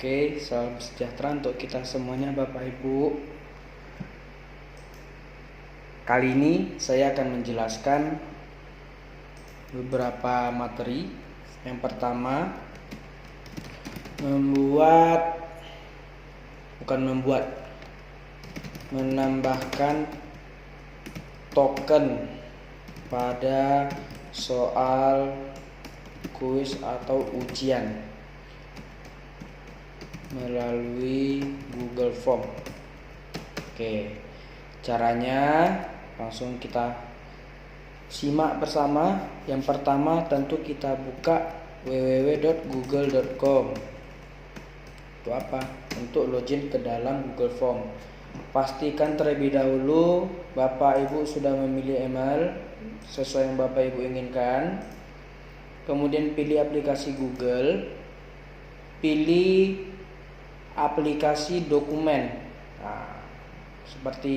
Oke, salam sejahtera untuk kita semuanya Bapak Ibu. Kali ini saya akan menjelaskan beberapa materi. Yang pertama, menambahkan token pada soal kuis atau ujian melalui Google Form. Oke, caranya langsung kita simak bersama. Yang pertama tentu kita buka www.google.com. Itu apa? Untuk login ke dalam Google Form. Pastikan terlebih dahulu Bapak Ibu sudah memilih email sesuai yang Bapak Ibu inginkan. Kemudian pilih aplikasi Google, pilih aplikasi dokumen. Nah, seperti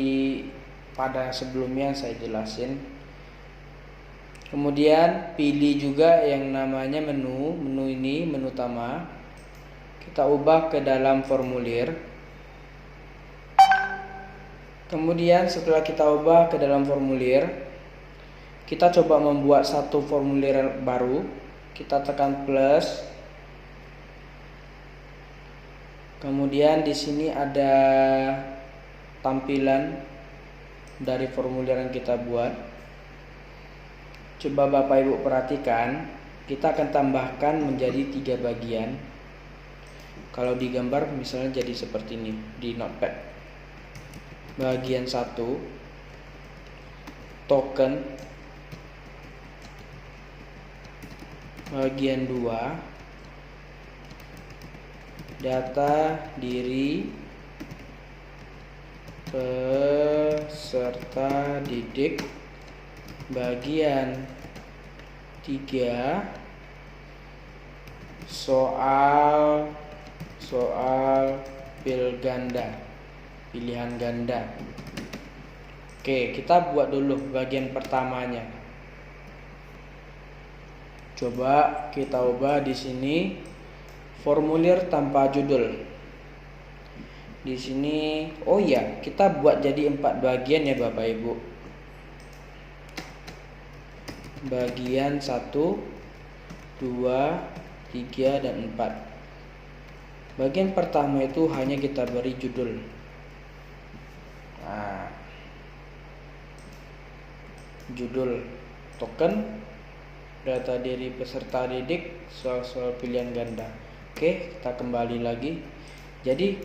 pada sebelumnya saya jelasin. Kemudian pilih juga yang namanya menu ini, menu utama. Kita ubah ke dalam formulir. Kemudian setelah kita ubah ke dalam formulir, kita coba membuat satu formulir baru. Kita tekan plus. Kemudian di sini ada tampilan dari formulir yang kita buat. Coba Bapak Ibu perhatikan, kita akan tambahkan menjadi 3 bagian. Kalau digambar misalnya jadi seperti ini di notepad. Bagian 1, token. Bagian 2, data diri peserta didik. Bagian 3, soal pilihan ganda. Oke, kita buat dulu bagian pertamanya. Coba kita ubah di sini formulir tanpa judul. Di sini, oh iya, kita buat jadi 4 bagian ya Bapak Ibu. Bagian 1, 2, 3, dan 4. Bagian pertama itu hanya kita beri judul. Nah, judul token, data diri peserta didik, soal pilihan ganda. Oke, kita kembali lagi. Jadi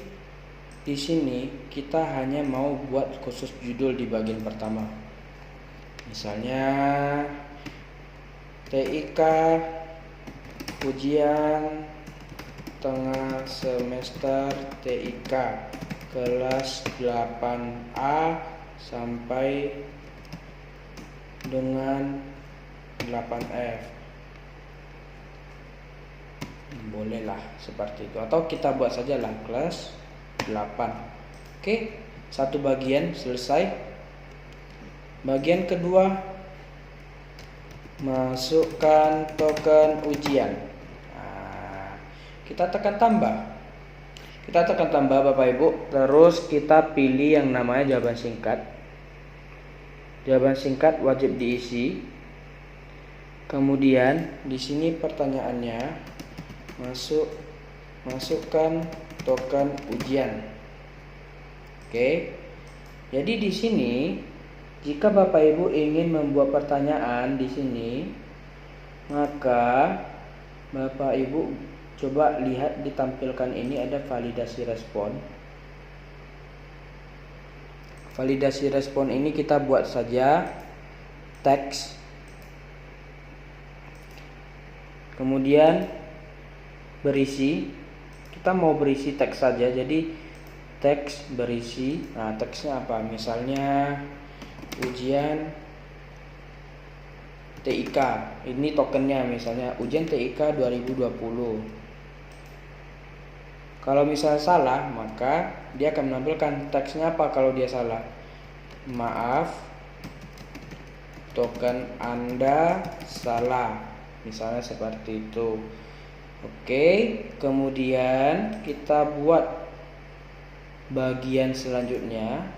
di sini kita hanya mau buat khusus judul di bagian pertama. Misalnya TIK ujian tengah semester TIK kelas 8A sampai dengan 8F. Bolehlah seperti itu, atau kita buat saja lah kelas 8. Oke, satu bagian selesai. Bagian kedua, masukkan token ujian. Nah, kita tekan tambah. Kita tekan tambah Bapak Ibu. Terus kita pilih yang namanya jawaban singkat. Jawaban singkat wajib diisi. Kemudian di sini pertanyaannya, masukkan token ujian. Oke. Jadi di sini jika Bapak Ibu ingin membuat pertanyaan di sini, maka Bapak Ibu coba lihat ditampilkan ini ada validasi respon. Validasi respon ini kita buat saja teks. Kemudian berisi, kita mau berisi teks saja, jadi teks berisi. Nah, teksnya apa? Misalnya ujian TIK, ini tokennya misalnya ujian TIK 2020. Kalau misalnya salah, maka dia akan menampilkan teksnya apa kalau dia salah. Maaf, token Anda salah. Misalnya seperti itu. Oke, kemudian kita buat bagian selanjutnya.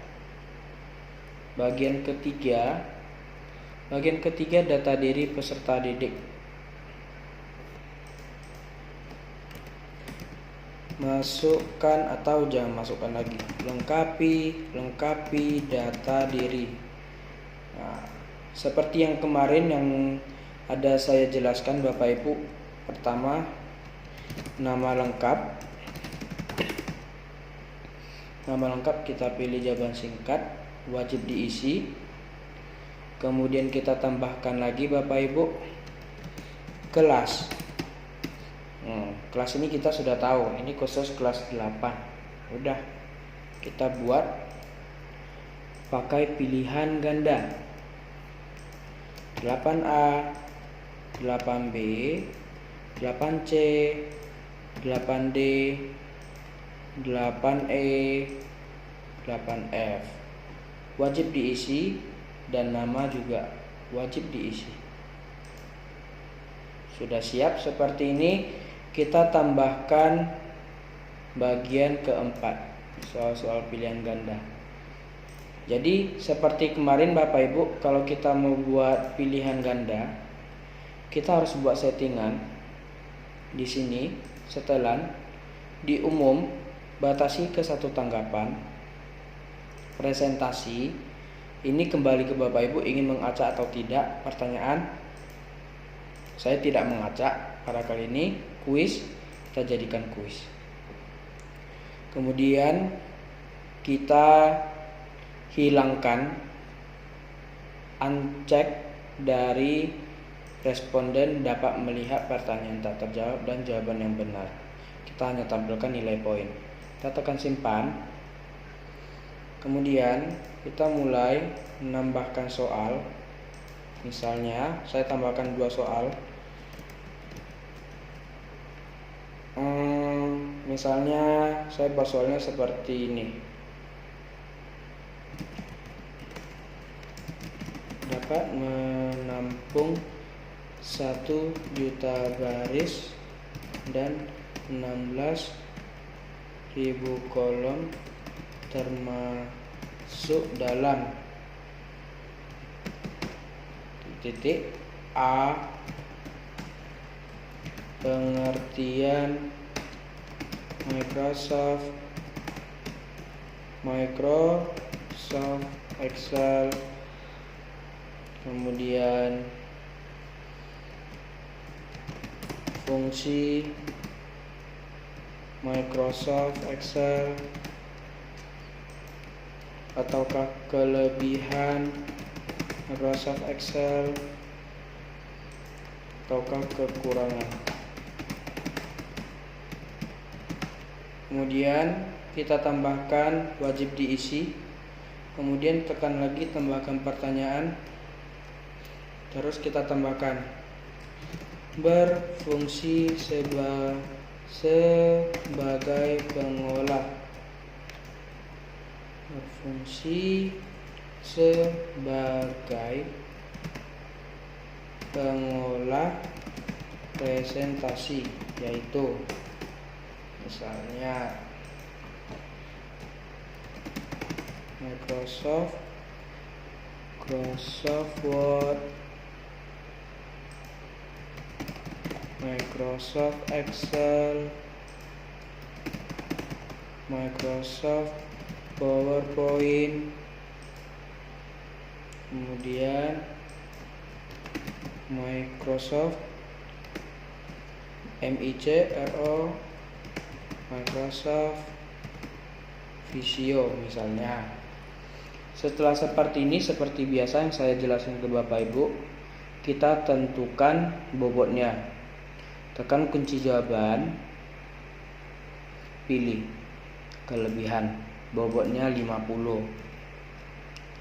Bagian ketiga data diri peserta didik. Masukkan atau jangan masukkan lagi. Lengkapi data diri. Nah, seperti yang kemarin yang ada saya jelaskan Bapak Ibu. Pertama, nama lengkap. Nama lengkap kita pilih jawaban singkat, wajib diisi. Kemudian kita tambahkan lagi Bapak Ibu kelas. Kelas ini kita sudah tahu, ini khusus kelas 8. Udah, kita buat pakai pilihan ganda 8A, 8B, 8C, 8D, 8E, 8F. Wajib diisi dan nama juga wajib diisi. Sudah siap seperti ini, kita tambahkan bagian keempat, soal-soal pilihan ganda. Jadi seperti kemarin Bapak Ibu, kalau kita mau buat pilihan ganda, kita harus buat settingan di sini, setelan, di umum, batasi ke 1 tanggapan, presentasi. Ini kembali ke Bapak Ibu ingin mengacak atau tidak pertanyaan. Saya tidak mengacak pada kali ini. Kuis, kita jadikan kuis. Kemudian kita hilangkan uncheck dari responden dapat melihat pertanyaan tak terjawab dan jawaban yang benar. Kita hanya tampilkan nilai poin. Kita tekan simpan. Kemudian kita mulai menambahkan soal. Misalnya saya tambahkan 2 soal. Misalnya saya buat soalnya seperti ini. Dapat menampung 1 juta baris dan 16.000 kolom termasuk dalam titik A pengertian Microsoft Excel, kemudian fungsi Microsoft Excel, ataukah kelebihan Microsoft Excel, ataukah kekurangan. Kemudian kita tambahkan wajib diisi. Kemudian tekan lagi tambahkan pertanyaan. Terus kita tambahkan berfungsi sebagai pengolah. Berfungsi sebagai pengolah presentasi, yaitu misalnya Microsoft Word, Microsoft Excel, Microsoft PowerPoint, kemudian Microsoft MICRO, Microsoft Visio misalnya. Setelah seperti ini, seperti biasa yang saya jelaskan ke Bapak Ibu, kita tentukan bobotnya. Tekan kunci jawaban, pilih kelebihan, bobotnya 50.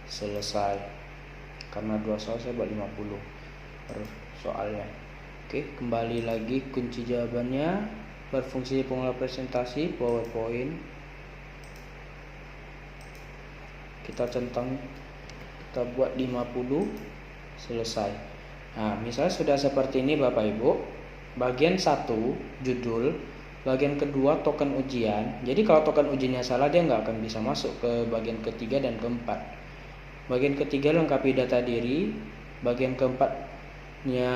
Selesai. Karena 2 soal saya buat 50 per soalnya. Oke, kembali lagi kunci jawabannya, berfungsi pengolah presentasi PowerPoint. Kita centang, kita buat 50, selesai. Nah, misalnya sudah seperti ini Bapak Ibu, bagian 1 judul, bagian kedua token ujian. Jadi kalau token ujiannya salah, dia nggak akan bisa masuk ke bagian ketiga dan keempat. Bagian ketiga lengkapi data diri, bagian keempatnya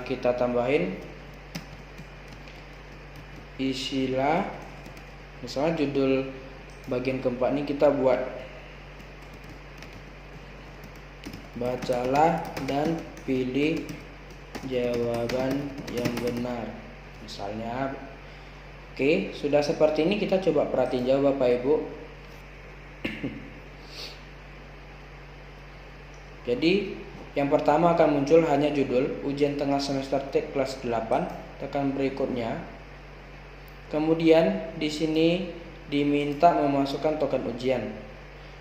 kita tambahin isilah. Misalnya judul bagian keempat ini kita buat bacalah dan pilih jawaban yang benar misalnya. Oke, sudah seperti ini kita coba perhatiin jawab Bapak Ibu. Jadi yang pertama akan muncul hanya judul ujian tengah semester TEK kelas 8, tekan berikutnya. Kemudian di sini diminta memasukkan token ujian.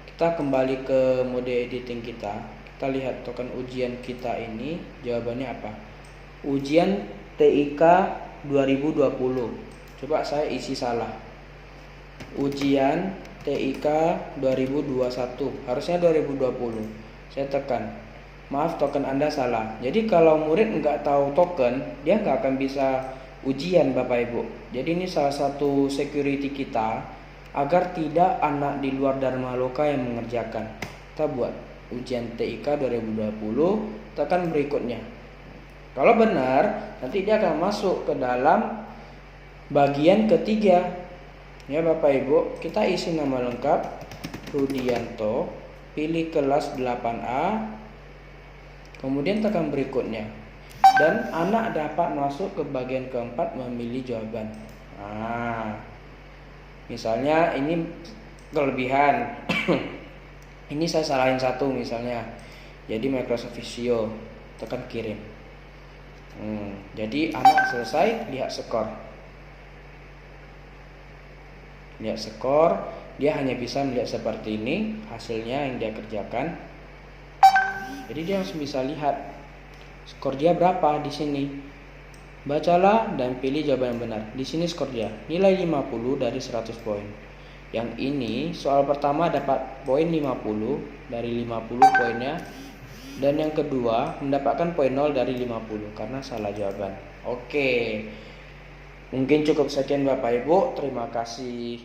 Kita kembali ke mode editing kita. Kita lihat token ujian kita ini jawabannya apa. Ujian TIK 2020. Coba saya isi salah. Ujian TIK 2021. Harusnya 2020. Saya tekan. Maaf, token Anda salah. Jadi kalau murid nggak tahu token, dia nggak akan bisa ujian Bapak Ibu. Jadi ini salah satu security kita agar tidak anak di luar Dharma Loka yang mengerjakan. Kita buat ujian TIK 2020, tekan berikutnya. Kalau benar, nanti dia akan masuk ke dalam bagian ketiga. Ya Bapak Ibu, kita isi nama lengkap Rudianto, pilih kelas 8A, kemudian tekan berikutnya. Dan anak dapat masuk ke bagian keempat memilih jawaban. Nah, misalnya ini kelebihan. Ini saya salahin satu misalnya. Jadi Microsoft Visio, tekan kirim. Jadi anak selesai, lihat skor. Lihat skor, dia hanya bisa melihat seperti ini hasilnya yang dia kerjakan. Jadi dia langsung bisa lihat skor dia berapa di sini. Bacalah dan pilih jawaban yang benar. Di sini skor dia nilai 50 dari 100 poin. Yang ini soal pertama dapat poin 50 dari 50 poinnya, dan yang kedua mendapatkan poin 0 dari 50 karena salah jawaban. Oke. Mungkin cukup sekian Bapak Ibu. Terima kasih.